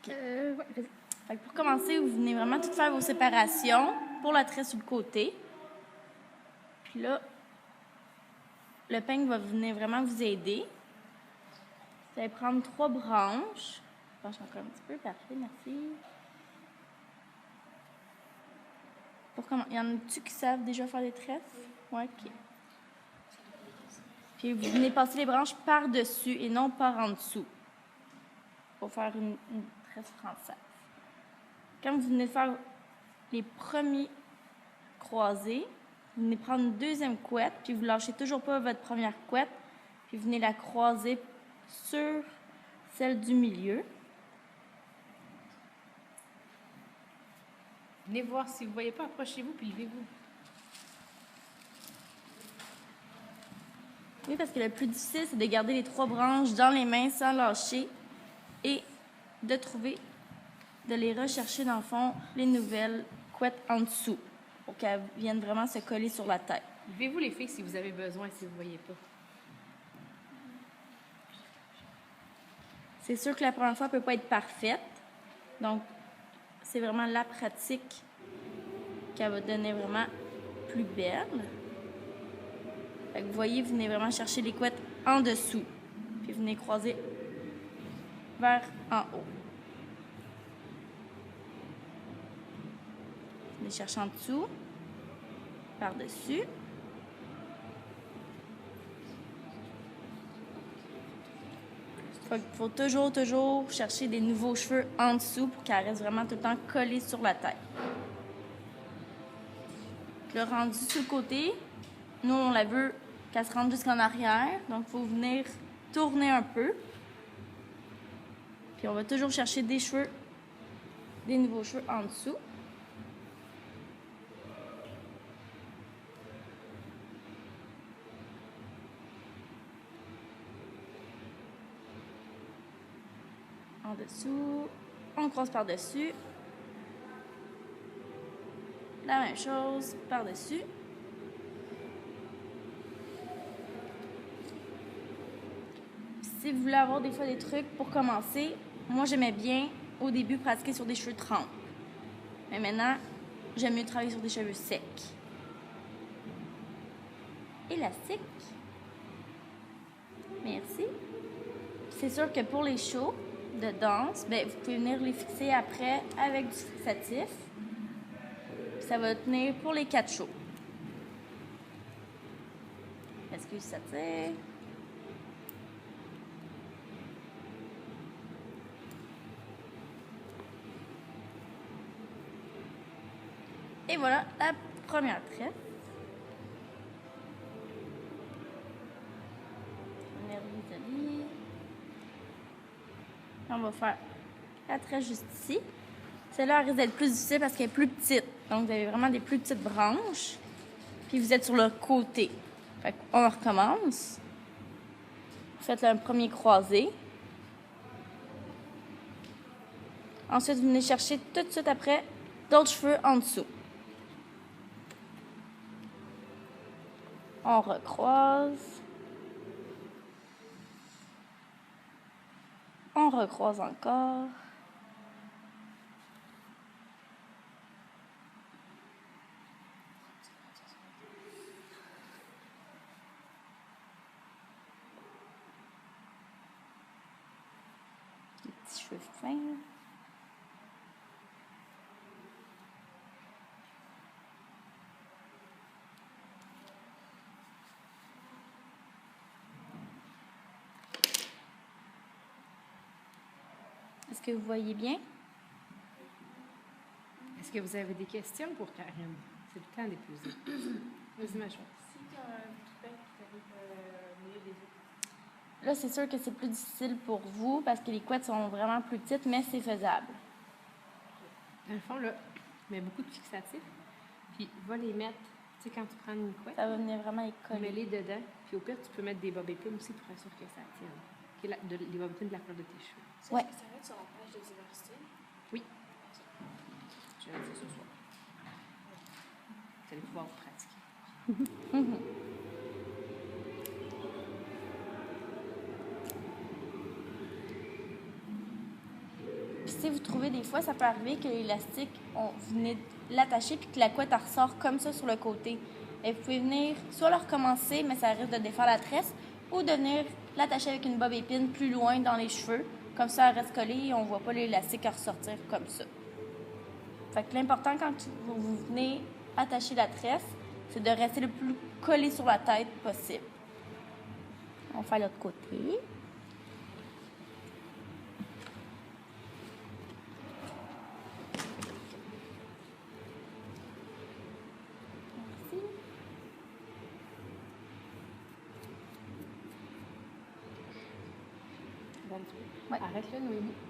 Ouais, vas-y. Fait que pour commencer, vous venez vraiment tout faire vos séparations pour la tresse sur le côté. Puis là, le peigne va venir vraiment vous aider. Vous allez prendre 3 branches. Je penche encore un petit peu. Parfait, merci. Il y en a-tu qui savent déjà faire des tresses? Oui, OK. Puis vous venez passer les branches par-dessus et non par en dessous pour faire une tresse française. Quand vous venez de faire les premiers croisés, vous venez prendre une deuxième couette, puis vous lâchez toujours pas votre première couette, puis vous venez la croiser sur celle du milieu. Venez voir, si vous ne voyez pas, approchez-vous puis levez-vous. Oui, parce que le plus difficile, c'est de garder les 3 branches dans les mains sans lâcher et de les rechercher dans le fond, les nouvelles couettes en dessous pour qu'elles viennent vraiment se coller sur la tête. Levez-vous les filles si vous avez besoin, si vous ne voyez pas. C'est sûr que la première fois ne peut pas être parfaite. Donc, c'est vraiment la pratique qu'elle va donner vraiment plus belle. Fait que vous voyez, vous venez vraiment chercher les couettes en dessous. Puis vous venez croiser vers en haut. Vous venez chercher en dessous, par-dessus. Il faut toujours chercher des nouveaux cheveux en dessous pour qu'elle reste vraiment tout le temps collée sur la tête. Le rendu sur le côté, nous, on la veut qu'elle se rende jusqu'en arrière. Donc, il faut venir tourner un peu. Puis, on va toujours chercher des nouveaux cheveux en dessous. En dessous, on croise par-dessus. La même chose, par-dessus. Si vous voulez avoir des fois des trucs pour commencer, moi j'aimais bien au début pratiquer sur des cheveux trempes. Mais maintenant, j'aime mieux travailler sur des cheveux secs. Élastique. Merci. C'est sûr que pour les shows de danse, vous pouvez venir les fixer après avec du fixatif. Ça va tenir pour les 4 shows. Excuse, ça tire. Et voilà la première tresse. On va faire la tresse juste ici. Celle-là risque d'être plus difficile parce qu'elle est plus petite. Donc, vous avez vraiment des plus petites branches. Puis, vous êtes sur le côté. Fait qu'on recommence. Vous faites un premier croisé. Ensuite, vous venez chercher tout de suite après d'autres cheveux en dessous. On recroise. On recroise encore. Les petits cheveux fins. Est-ce que vous voyez bien? Est-ce que vous avez des questions pour Karen? C'est le temps de les poser. Vas-y, ma chère. Si tu as un coupin qui arrive au milieu des autres. Là, c'est sûr que c'est plus difficile pour vous parce que les couettes sont vraiment plus petites, mais c'est faisable. Dans le fond, là, mets beaucoup de fixatifs, puis va les mettre, tu sais, quand tu prends une couette, Ça va venir vraiment les coller. mets-les dedans, puis au pire, tu peux mettre des bobby pins aussi pour être sûr que ça tienne. Les bobby pins de la couleur de tes cheveux. Ouais. Est-ce que ça va être sur la page de diversité? Oui. Je vais le dire ce soir. Vous allez pouvoir pratiquer. si vous trouvez des fois, ça peut arriver que l'élastique, vous venez de l'attacher puis que la couette elle ressort comme ça sur le côté. Et vous pouvez venir soit le recommencer, mais ça risque de défaire la tresse, ou de venir l'attacher avec une bob épine plus loin dans les cheveux. Comme ça, elle reste collée et on ne voit pas l'élastique ressortir comme ça. Fait que l'important quand vous venez attacher la tresse, c'est de rester le plus collé sur la tête possible. On fait l'autre côté. Un petit peu. Ouais. Arrête-le, Noémie.